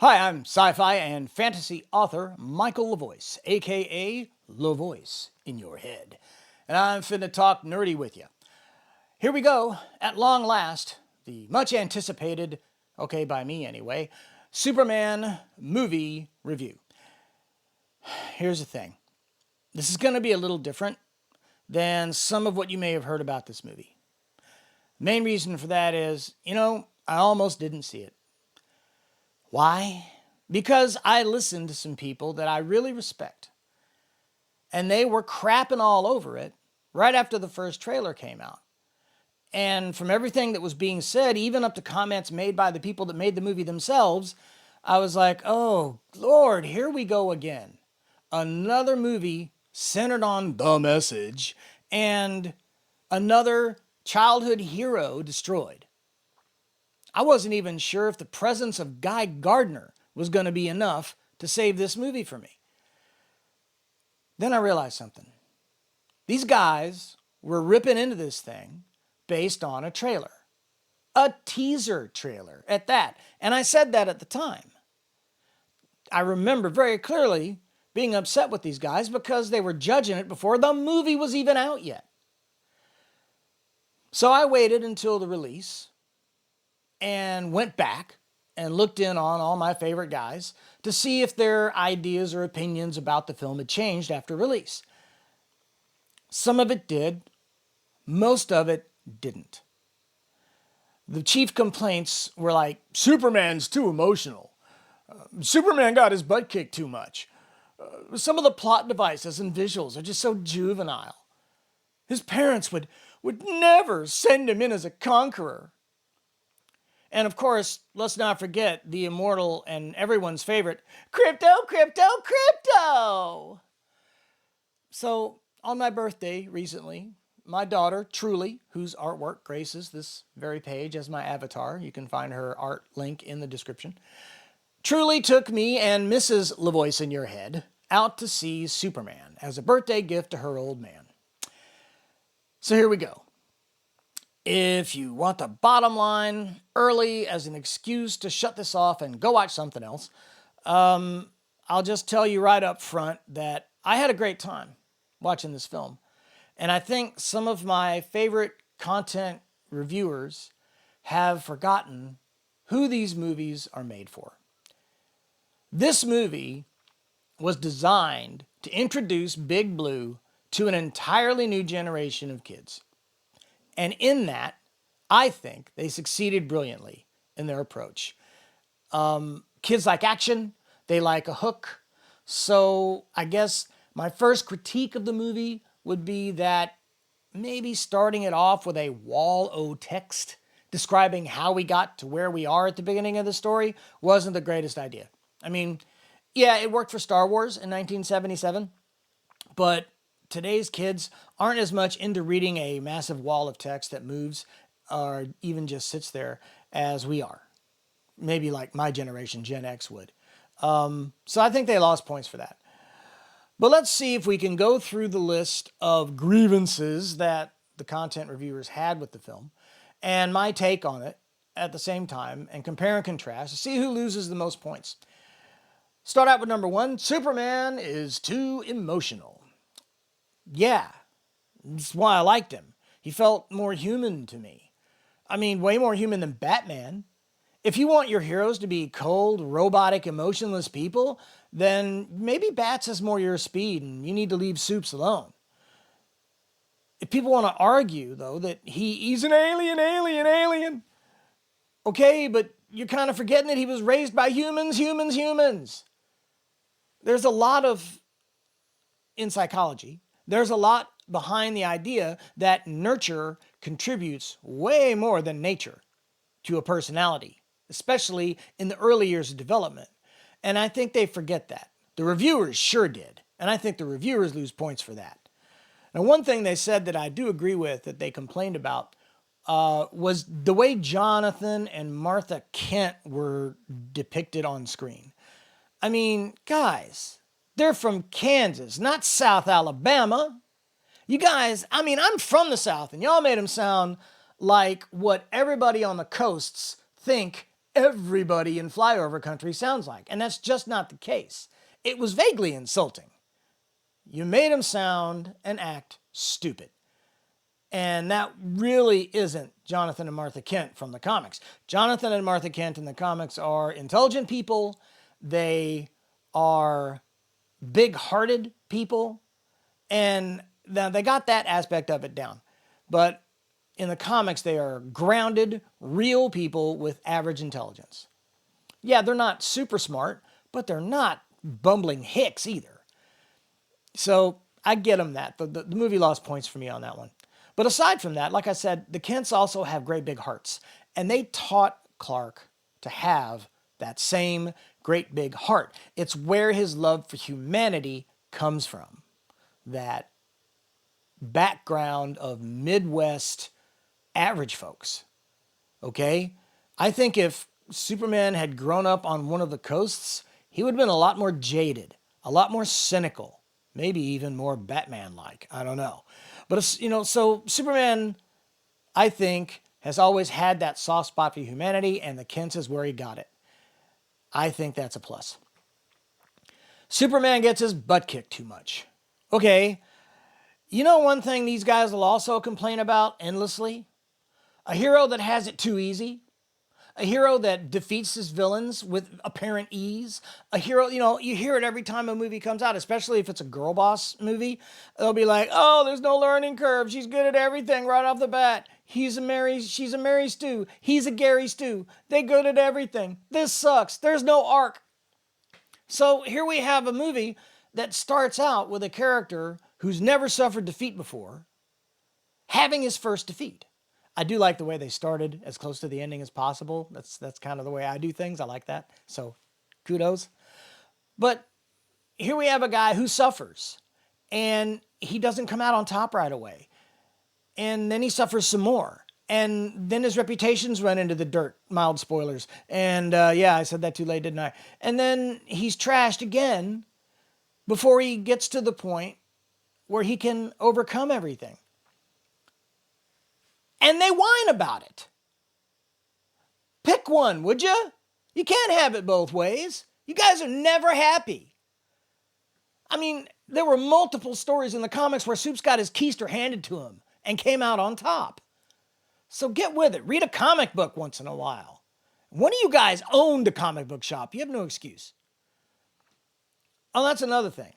Hi, I'm sci-fi and fantasy author Michael LaVoice, aka LaVoice in your head. And I'm finna talk nerdy with you. Here we go, at long last, the much anticipated, okay by me anyway, Superman movie review. Here's the thing. This is gonna be a little different than some of what you may have heard about this movie. Main reason for that is, I almost didn't see it. Why? Because I listened to some people that I really respect. And they were crapping all over it right after the first trailer came out. And from everything that was being said, even up to comments made by the people that made the movie themselves, I was like, oh, Lord, here we go again. Another movie centered on the message and another childhood hero destroyed. I wasn't even sure if the presence of Guy Gardner was going to be enough to save this movie for me. Then I realized something. These guys were ripping into this thing based on a trailer. A teaser trailer at that. And I said that at the time. I remember very clearly being upset with these guys because they were judging it before the movie was even out yet. So I waited until the release and went back and looked in on all my favorite guys to see if their ideas or opinions about the film had changed after release. Some of it did, most of it didn't. The chief complaints were like, Superman's too emotional. Superman got his butt kicked too much. Some of the plot devices and visuals are just so juvenile. His parents would never send him in as a conqueror. And of course, let's not forget the immortal and everyone's favorite, crypto, crypto, crypto! So, on my birthday recently, my daughter, Trooly, whose artwork graces this very page as my avatar, you can find her art link in the description, Trooly took me and Mrs. LaVoice in your head out to see Superman as a birthday gift to her old man. So here we go. If you want the bottom line early as an excuse to shut this off and go watch something else, I'll just tell you right up front that I had a great time watching this film. And I think some of my favorite content reviewers have forgotten who these movies are made for. This movie was designed to introduce Big Blue to an entirely new generation of kids. And in that, I think they succeeded brilliantly in their approach. Kids like action, they like a hook. So I guess my first critique of the movie would be that maybe starting it off with a wall o' text describing how we got to where we are at the beginning of the story wasn't the greatest idea. I mean, yeah, it worked for Star Wars in 1977, but today's kids aren't as much into reading a massive wall of text that moves or even just sits there as we are. Maybe like my generation, Gen X, would. So I think they lost points for that. But let's see if we can go through the list of grievances that the content reviewers had with the film and my take on it at the same time and compare and contrast to see who loses the most points. Start out with number one. Superman is too emotional. Yeah, that's why I liked him. He felt more human to me. I mean, way more human than Batman. If you want your heroes to be cold, robotic, emotionless people, then maybe Bats has more your speed and you need to leave Supes alone. If people want to argue, though, that he's an alien, okay, but you're kind of forgetting that he was raised by humans. There's a lot in psychology, there's a lot behind the idea that nurture contributes way more than nature to a personality, especially in the early years of development. And I think they forget that. The reviewers sure did. And I think the reviewers lose points for that. Now, one thing they said that I do agree with that they complained about was the way Jonathan and Martha Kent were depicted on screen. I mean, guys, they're from Kansas, not South Alabama. You guys, I mean, I'm from the South, and y'all made them sound like what everybody on the coasts think everybody in flyover country sounds like. And that's just not the case. It was vaguely insulting. You made him sound and act stupid. And that really isn't Jonathan and Martha Kent from the comics. Jonathan and Martha Kent in the comics are intelligent people. They are big-hearted people. And they got that aspect of it down. But in the comics, they are grounded, real people with average intelligence. Yeah, they're not super smart, but they're not bumbling hicks either. So I get them that. The movie lost points for me on that one. But aside from that, like I said, the Kents also have great big hearts. And they taught Clark to have that same great big heart. It's where his love for humanity comes from. That background of Midwest average folks. Okay? I think if Superman had grown up on one of the coasts, he would have been a lot more jaded, a lot more cynical, maybe even more Batman-like. I don't know. But, so Superman, I think, has always had that soft spot for humanity, and the Kents is where he got it. I think that's a plus. Superman gets his butt kicked too much. Okay, you know one thing these guys will also complain about endlessly? A hero that has it too easy. A hero that defeats his villains with apparent ease. A hero, you hear it every time a movie comes out, especially if it's a girl boss movie. They'll be like, oh, there's no learning curve. She's good at everything right off the bat. She's a Mary Stu. He's a Gary Stu. They're good at everything. This sucks. There's no arc. So here we have a movie that starts out with a character who's never suffered defeat before, having his first defeat. I do like the way they started as close to the ending as possible. That's kind of the way I do things. I like that. So kudos. But here we have a guy who suffers, and he doesn't come out on top right away. And then he suffers some more. And then his reputation's run into the dirt. Mild spoilers. And yeah, I said that too late, didn't I? And then he's trashed again before he gets to the point where he can overcome everything. And they whine about it. Pick one, would you? You can't have it both ways. You guys are never happy. I mean, there were multiple stories in the comics where Soups got his keister handed to him and came out on top. So get with it. Read a comic book once in a while. One of you guys owned a comic book shop. You have no excuse. Oh, that's another thing.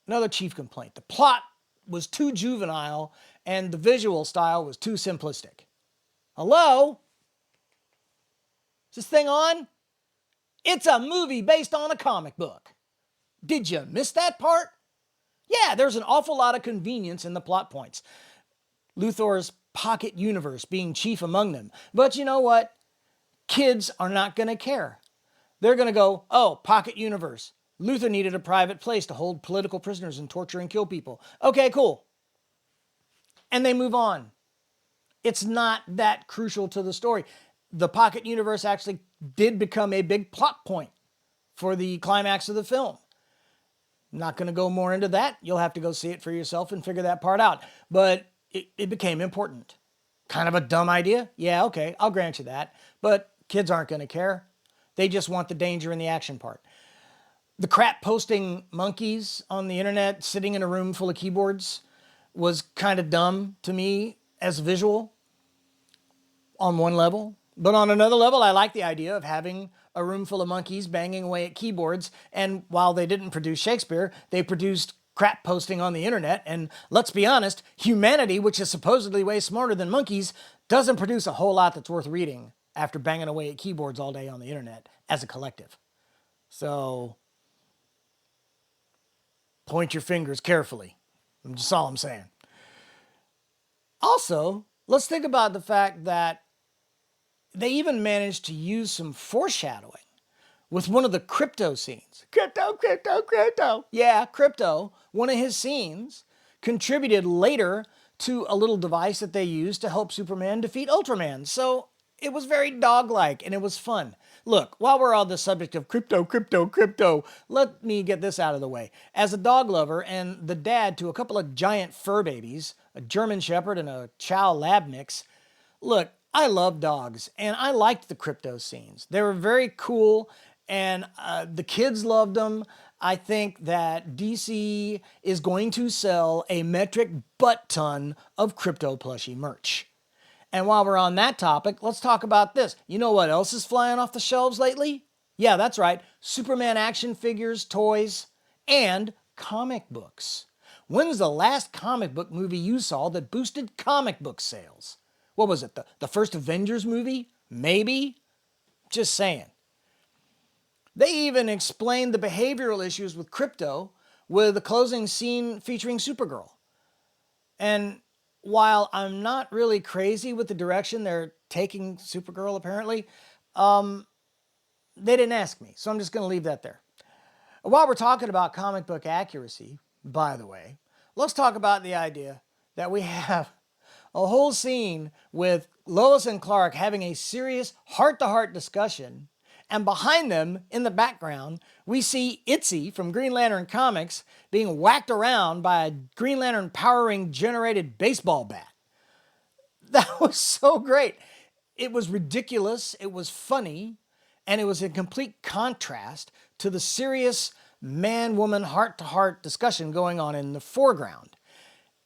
Another chief complaint. The plot was too juvenile and the visual style was too simplistic. Hello? Is this thing on? It's a movie based on a comic book. Did you miss that part? Yeah, there's an awful lot of convenience in the plot points. Luthor's pocket universe being chief among them. But you know what? Kids are not going to care. They're going to go, oh, pocket universe. Luthor needed a private place to hold political prisoners and torture and kill people. Okay, cool. And they move on. It's not that crucial to the story. The pocket universe actually did become a big plot point for the climax of the film. I'm not going to go more into that. You'll have to go see it for yourself and figure that part out. But it became important. Kind of a dumb idea? Yeah, okay, I'll grant you that. But kids aren't going to care. They just want the danger and the action part. The crap posting monkeys on the internet sitting in a room full of keyboards was kind of dumb to me as a visual on one level. But on another level, I like the idea of having a room full of monkeys banging away at keyboards. And while they didn't produce Shakespeare, they produced crap posting on the internet. And let's be honest, humanity, which is supposedly way smarter than monkeys, doesn't produce a whole lot that's worth reading after banging away at keyboards all day on the internet as a collective. So point your fingers carefully. That's all I'm saying. Also, let's think about the fact that they even managed to use some foreshadowing with one of the crypto scenes. Crypto. Yeah, crypto. One of his scenes contributed later to a little device that they used to help Superman defeat Ultraman. So it was very dog-like and it was fun. Look, while we're on the subject of crypto, let me get this out of the way. As a dog lover and the dad to a couple of giant fur babies, a German Shepherd and a Chow Lab mix, look, I love dogs, and I liked the crypto scenes. They were very cool, and the kids loved them. I think that DC is going to sell a metric butt ton of crypto plushie merch. And while we're on that topic, let's talk about this. You know what else is flying off the shelves lately? Yeah, that's right. Superman action figures, toys, and comic books. When's the last comic book movie you saw that boosted comic book sales? What was it, the first Avengers movie? Maybe? Just saying. They even explained the behavioral issues with crypto with the closing scene featuring Supergirl. And while I'm not really crazy with the direction they're taking Supergirl, apparently, they didn't ask me, so I'm just going to leave that there. While we're talking about comic book accuracy, by the way, let's talk about the idea that we have a whole scene with Lois and Clark having a serious heart-to-heart discussion, and behind them, in the background, we see Itzy from Green Lantern Comics being whacked around by a Green Lantern Power Ring generated baseball bat. That was so great. It was ridiculous, it was funny, and it was in complete contrast to the serious man-woman heart-to-heart discussion going on in the foreground.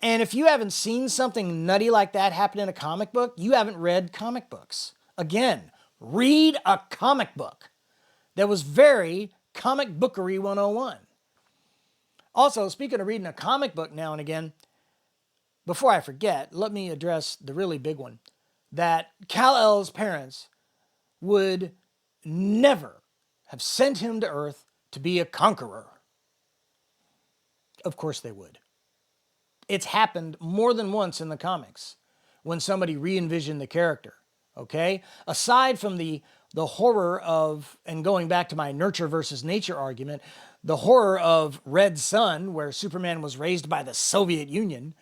And if you haven't seen something nutty like that happen in a comic book, you haven't read comic books. Again, read a comic book. That was very comic bookery 101. Also, speaking of reading a comic book now and again, before I forget, let me address the really big one. That Kal-El's parents would never have sent him to Earth to be a conqueror. Of course they would. It's happened more than once in the comics when somebody re-envisioned the character, okay? Aside from the horror of, and going back to my nurture versus nature argument, the horror of Red Sun, where Superman was raised by the Soviet Union,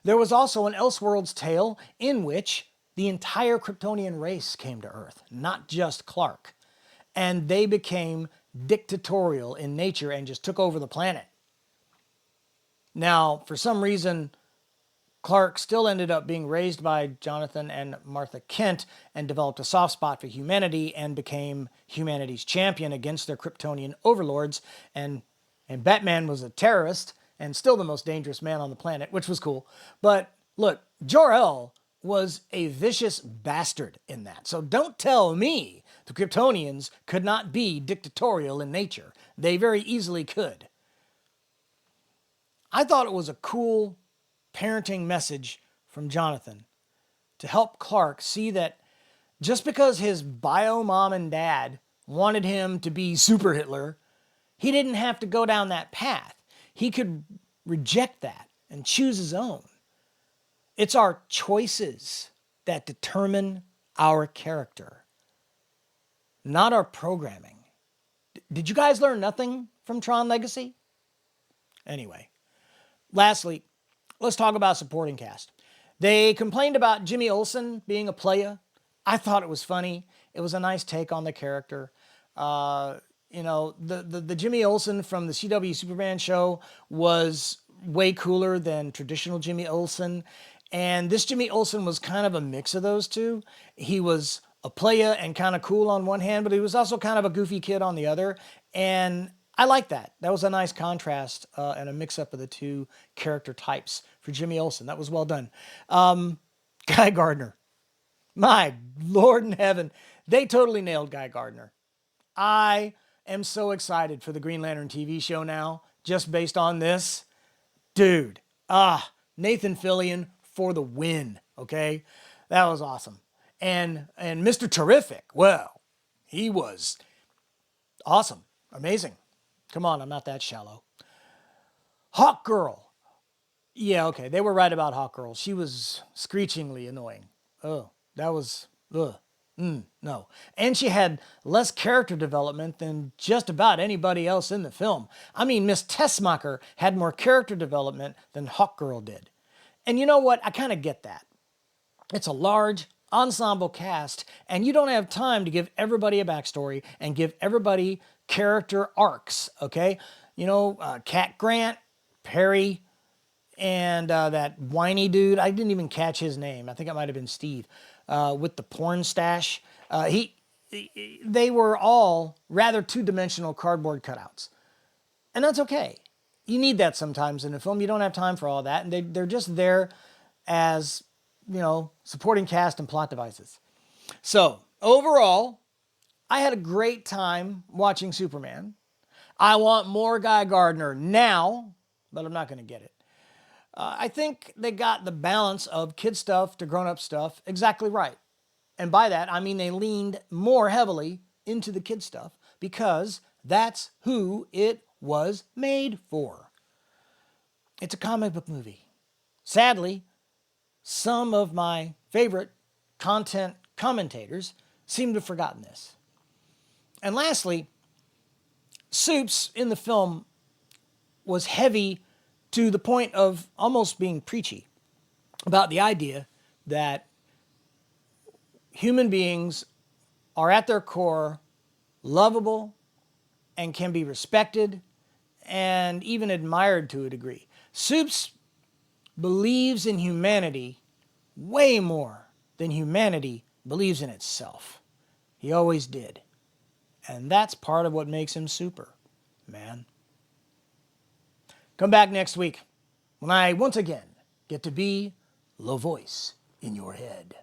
there was also an Elseworlds tale in which the entire Kryptonian race came to Earth, not just Clark. And they became dictatorial in nature and just took over the planet. Now, for some reason, Clark still ended up being raised by Jonathan and Martha Kent and developed a soft spot for humanity and became humanity's champion against their Kryptonian overlords. And Batman was a terrorist and still the most dangerous man on the planet, which was cool. But look, Jor-El was a vicious bastard in that. So don't tell me the Kryptonians could not be dictatorial in nature. They very easily could. I thought it was a cool parenting message from Jonathan to help Clark see that just because his bio mom and dad wanted him to be Super Hitler, he didn't have to go down that path. He could reject that and choose his own. It's our choices that determine our character, not our programming. Did you guys learn nothing from Tron Legacy? Anyway, lastly, let's talk about supporting cast. They complained about Jimmy Olsen being a playa. I thought it was funny. It was a nice take on the character. The Jimmy Olsen from the CW Superman show was way cooler than traditional Jimmy Olsen. And this Jimmy Olsen was kind of a mix of those two. He was a playa and kind of cool on one hand, but he was also kind of a goofy kid on the other. And I like that. That was a nice contrast and a mix-up of the two character types for Jimmy Olsen. That was well done. Guy Gardner. My Lord in heaven. They totally nailed Guy Gardner. I am so excited for the Green Lantern TV show now, just based on this. Dude. Nathan Fillion for the win, okay? That was awesome. And Mr. Terrific, well, he was awesome. Amazing. Come on, I'm not that shallow. Hawk Girl. Yeah, okay, they were right about Hawk Girl. She was screechingly annoying. Oh, that was, no. And she had less character development than just about anybody else in the film. I mean, Miss Tessmacher had more character development than Hawk Girl did. And you know what? I kind of get that. It's a large ensemble cast, and you don't have time to give everybody a backstory and give everybody character arcs, okay? Cat Grant, Perry, and that whiny dude. I didn't even catch his name. I think it might have been Steve. with the porn stash. They were all rather two-dimensional cardboard cutouts. And that's okay. You need that sometimes in a film. You don't have time for all that. And they're just there as, supporting cast and plot devices. So, overall, I had a great time watching Superman. I want more Guy Gardner now, but I'm not going to get it. I think they got the balance of kid stuff to grown-up stuff exactly right. And by that, I mean they leaned more heavily into the kid stuff because that's who it was made for. It's a comic book movie. Sadly, some of my favorite content commentators seem to have forgotten this. And lastly, Supes in the film was heavy to the point of almost being preachy about the idea that human beings are at their core lovable and can be respected and even admired to a degree. Supes believes in humanity way more than humanity believes in itself. He always did. And that's part of what makes him super, man. Come back next week when I once again get to be LaVoice in your head.